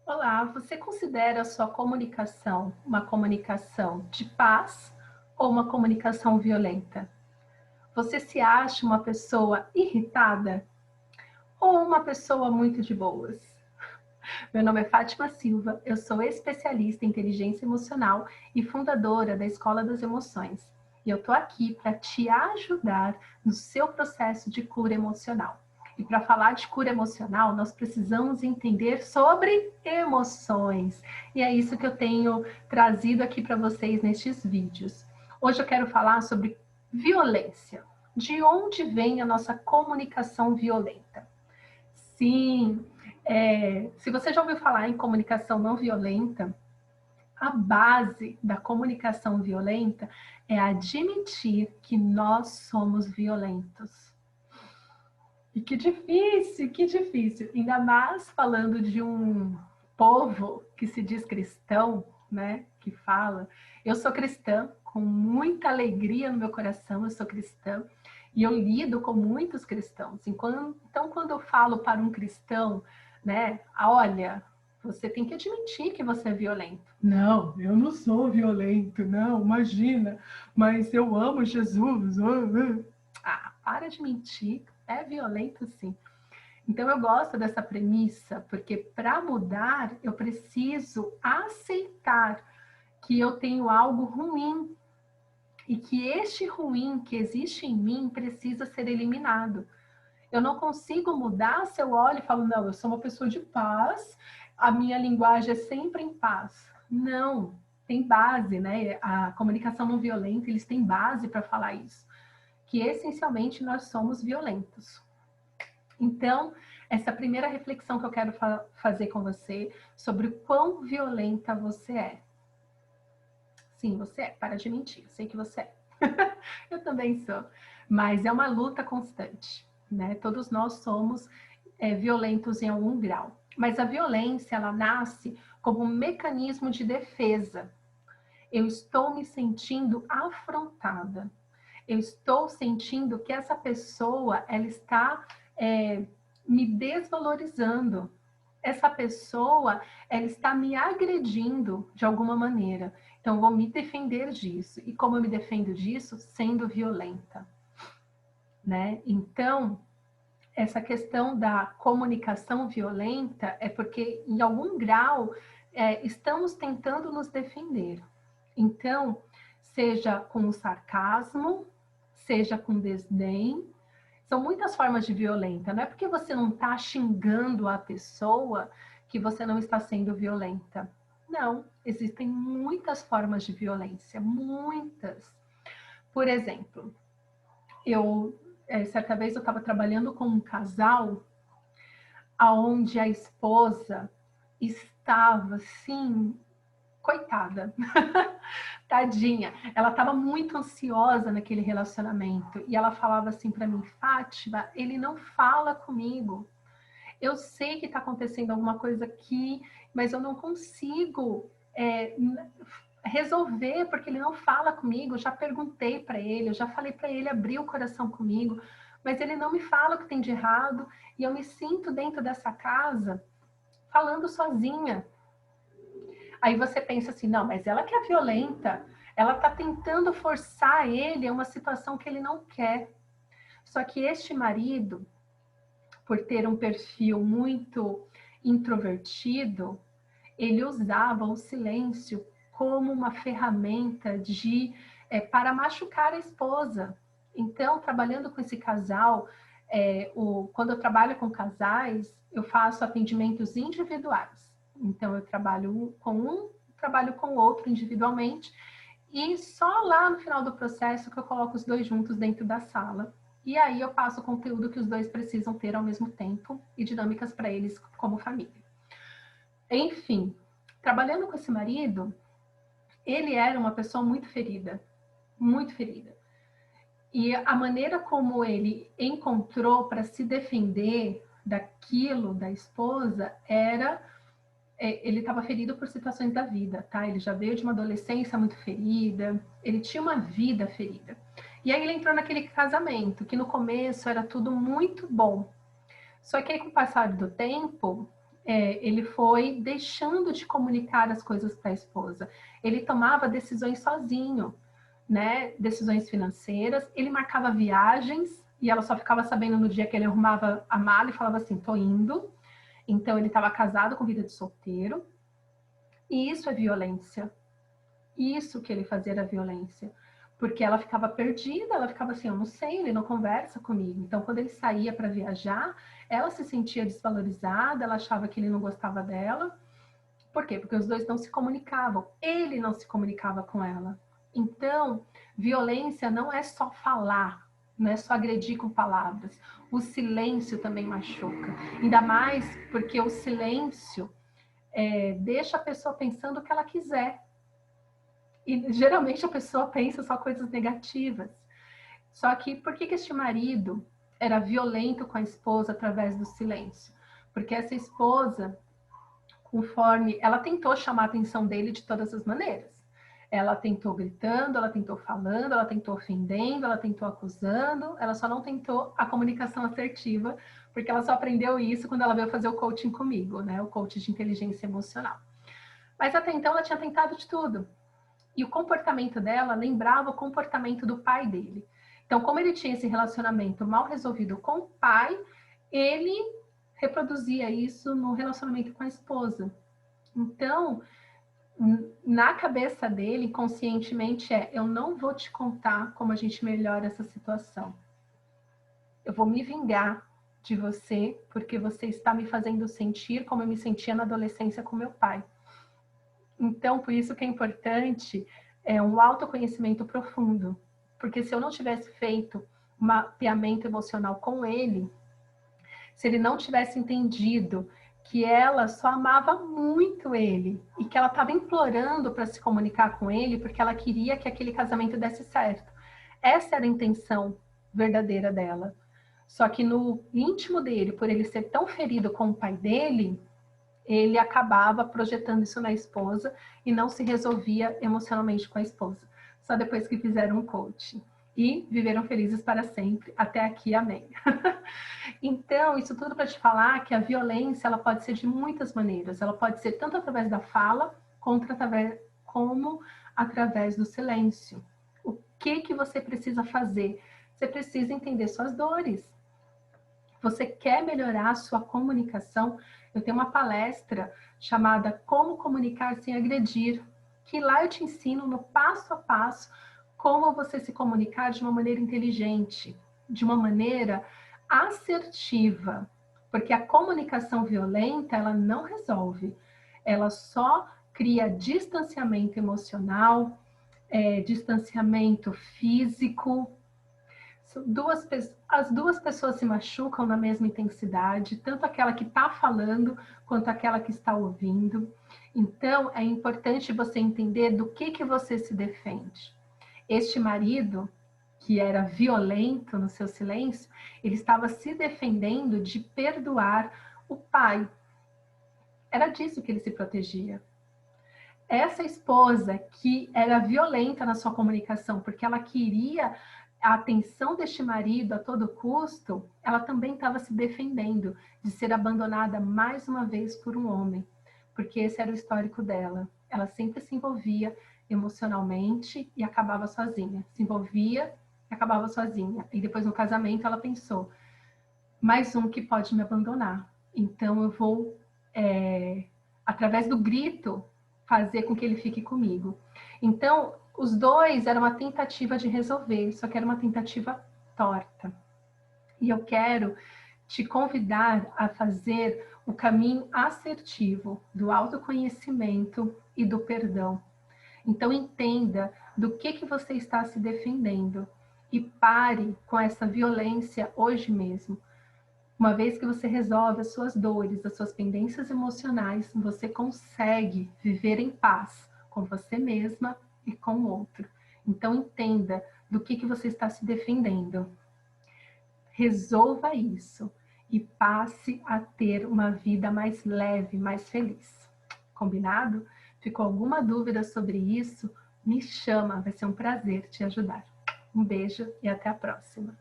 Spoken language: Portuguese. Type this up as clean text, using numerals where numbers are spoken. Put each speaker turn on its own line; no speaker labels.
Olá, você considera a sua comunicação uma comunicação de paz ou uma comunicação violenta? Você se acha uma pessoa irritada ou uma pessoa muito de boas? Meu nome é Fátima Silva, eu sou especialista em inteligência emocional e fundadora da Escola das Emoções. E eu estou aqui para te ajudar no seu processo de cura emocional. E para falar de cura emocional, nós precisamos entender sobre emoções. E é isso que eu tenho trazido aqui para vocês nestes vídeos. Hoje eu quero falar sobre violência. De onde vem a nossa comunicação violenta? Sim, se você já ouviu falar em comunicação não violenta, a base da comunicação violenta é admitir que nós somos violentos. E que difícil, que difícil. Ainda mais falando de um povo que se diz cristão, né? Que fala, eu sou cristã, com muita alegria no meu coração, eu sou cristã. E eu lido com muitos cristãos. Então, quando eu falo para um cristão, né? Olha, você tem que admitir que você é violento. Não, eu não sou violento, não, imagina. Mas eu amo Jesus. Ah, para de mentir. É violento, sim. Então, eu gosto dessa premissa, porque para mudar, eu preciso aceitar que eu tenho algo ruim e que este ruim que existe em mim precisa ser eliminado. Eu não consigo mudar se eu olho e falo, não, eu sou uma pessoa de paz, a minha linguagem é sempre em paz. Não, tem base, né? A comunicação não violenta, eles têm base para falar isso, que essencialmente nós somos violentos. Então, essa primeira reflexão que eu quero fazer com você sobre o quão violenta você é. Sim, você é, para de mentir, eu sei que você é. Eu também sou, mas é uma luta constante, né? Todos nós somos violentos em algum grau. Mas a violência, ela nasce como um mecanismo de defesa. Eu estou me sentindo afrontada. Eu estou sentindo que essa pessoa, ela está me desvalorizando. Essa pessoa, ela está me agredindo de alguma maneira. Então, eu vou me defender disso. E como eu me defendo disso? Sendo violenta, né? Então, essa questão da comunicação violenta é porque, em algum grau, estamos tentando nos defender. Então, seja com sarcasmo, seja com desdém, são muitas formas de violenta. Não é porque você não está xingando a pessoa que você não está sendo violenta. Não, existem muitas formas de violência, muitas. Por exemplo, certa vez eu estava trabalhando com um casal aonde a esposa estava assim, coitada, tadinha. Ela estava muito ansiosa naquele relacionamento e ela falava assim para mim, Fátima, ele não fala comigo. Eu sei que está acontecendo alguma coisa aqui, mas eu não consigo resolver porque ele não fala comigo. Eu já perguntei para ele, eu já falei para ele abrir o coração comigo, mas ele não me fala o que tem de errado e eu me sinto dentro dessa casa falando sozinha. Aí você pensa assim, não, mas ela que é violenta, ela está tentando forçar ele a uma situação que ele não quer. Só que este marido, por ter um perfil muito introvertido, ele usava o silêncio como uma ferramenta para machucar a esposa. Então, trabalhando com esse casal, quando eu trabalho com casais, eu faço atendimentos individuais. Então, eu trabalho com um, trabalho com o outro individualmente, e só lá no final do processo que eu coloco os dois juntos dentro da sala. E aí eu passo o conteúdo que os dois precisam ter ao mesmo tempo e dinâmicas para eles como família. Enfim, trabalhando com esse marido, ele era uma pessoa muito ferida, muito ferida. E a maneira como ele encontrou para se defender daquilo da esposa era ele estava ferido por situações da vida, tá? Ele já veio de uma adolescência muito ferida, ele tinha uma vida ferida. E aí ele entrou naquele casamento, que no começo era tudo muito bom. Só que aí, com o passar do tempo, ele foi deixando de comunicar as coisas para a esposa. Ele tomava decisões sozinho, né? Decisões financeiras. Ele marcava viagens e ela só ficava sabendo no dia que ele arrumava a mala e falava assim, tô indo. Então ele estava casado com vida de solteiro. E isso é violência. Isso que ele fazia era violência. Porque ela ficava perdida, ela ficava assim, eu não sei, ele não conversa comigo. Então, quando ele saía para viajar, ela se sentia desvalorizada, ela achava que ele não gostava dela. Por quê? Porque os dois não se comunicavam. Ele não se comunicava com ela. Então, violência não é só falar, não é só agredir com palavras. O silêncio também machuca. Ainda mais porque o silêncio deixa a pessoa pensando o que ela quiser. E geralmente a pessoa pensa só coisas negativas. Só que por que este marido era violento com a esposa através do silêncio? Porque essa esposa, conforme ela tentou chamar a atenção dele de todas as maneiras. Ela tentou gritando, ela tentou falando, ela tentou ofendendo, ela tentou acusando, ela só não tentou a comunicação assertiva, porque ela só aprendeu isso quando ela veio fazer o coaching comigo, né? O coaching de inteligência emocional. Mas até então ela tinha tentado de tudo. E o comportamento dela lembrava o comportamento do pai dele. Então, como ele tinha esse relacionamento mal resolvido com o pai, ele reproduzia isso no relacionamento com a esposa. Então, na cabeça dele, conscientemente eu não vou te contar como a gente melhora essa situação. Eu vou me vingar de você, porque você está me fazendo sentir como eu me sentia na adolescência com meu pai. Então, por isso que é importante um autoconhecimento profundo. Porque se eu não tivesse feito um mapeamento emocional com ele, se ele não tivesse entendido que ela só amava muito ele e que ela estava implorando para se comunicar com ele porque ela queria que aquele casamento desse certo. Essa era a intenção verdadeira dela. Só que no íntimo dele, por ele ser tão ferido com o pai dele, ele acabava projetando isso na esposa e não se resolvia emocionalmente com a esposa. Só depois que fizeram um coaching. E viveram felizes para sempre. Até aqui, amém. Então, isso tudo para te falar que a violência ela pode ser de muitas maneiras. Ela pode ser tanto através da fala, como através do silêncio. O que você precisa fazer? Você precisa entender suas dores. Você quer melhorar a sua comunicação? Eu tenho uma palestra chamada Como Comunicar Sem Agredir, que lá eu te ensino no passo a passo como você se comunicar de uma maneira inteligente, de uma maneira assertiva, porque a comunicação violenta, ela não resolve, ela só cria distanciamento emocional, distanciamento físico. As duas pessoas se machucam na mesma intensidade, tanto aquela que está falando quanto aquela que está ouvindo. Então, é importante você entender do que você se defende. Este marido, que era violento no seu silêncio, ele estava se defendendo de perdoar o pai. Era disso que ele se protegia. Essa esposa que era violenta na sua comunicação, porque ela queria a atenção deste marido a todo custo, ela também estava se defendendo de ser abandonada mais uma vez por um homem, porque esse era o histórico dela. Ela sempre se envolvia emocionalmente e acabava sozinha. Se envolvia e acabava sozinha. E depois no casamento ela pensou, mais um que pode me abandonar. Então eu vou, através do grito, fazer com que ele fique comigo. Então, os dois eram uma tentativa de resolver, só que era uma tentativa torta. E eu quero te convidar a fazer o caminho assertivo do autoconhecimento e do perdão. Então, entenda do que você está se defendendo e pare com essa violência hoje mesmo. Uma vez que você resolve as suas dores, as suas pendências emocionais, você consegue viver em paz com você mesma e com o outro. Então, entenda do que você está se defendendo. Resolva isso e passe a ter uma vida mais leve, mais feliz. Combinado? Ficou alguma dúvida sobre isso? Me chama, vai ser um prazer te ajudar. Um beijo e até a próxima.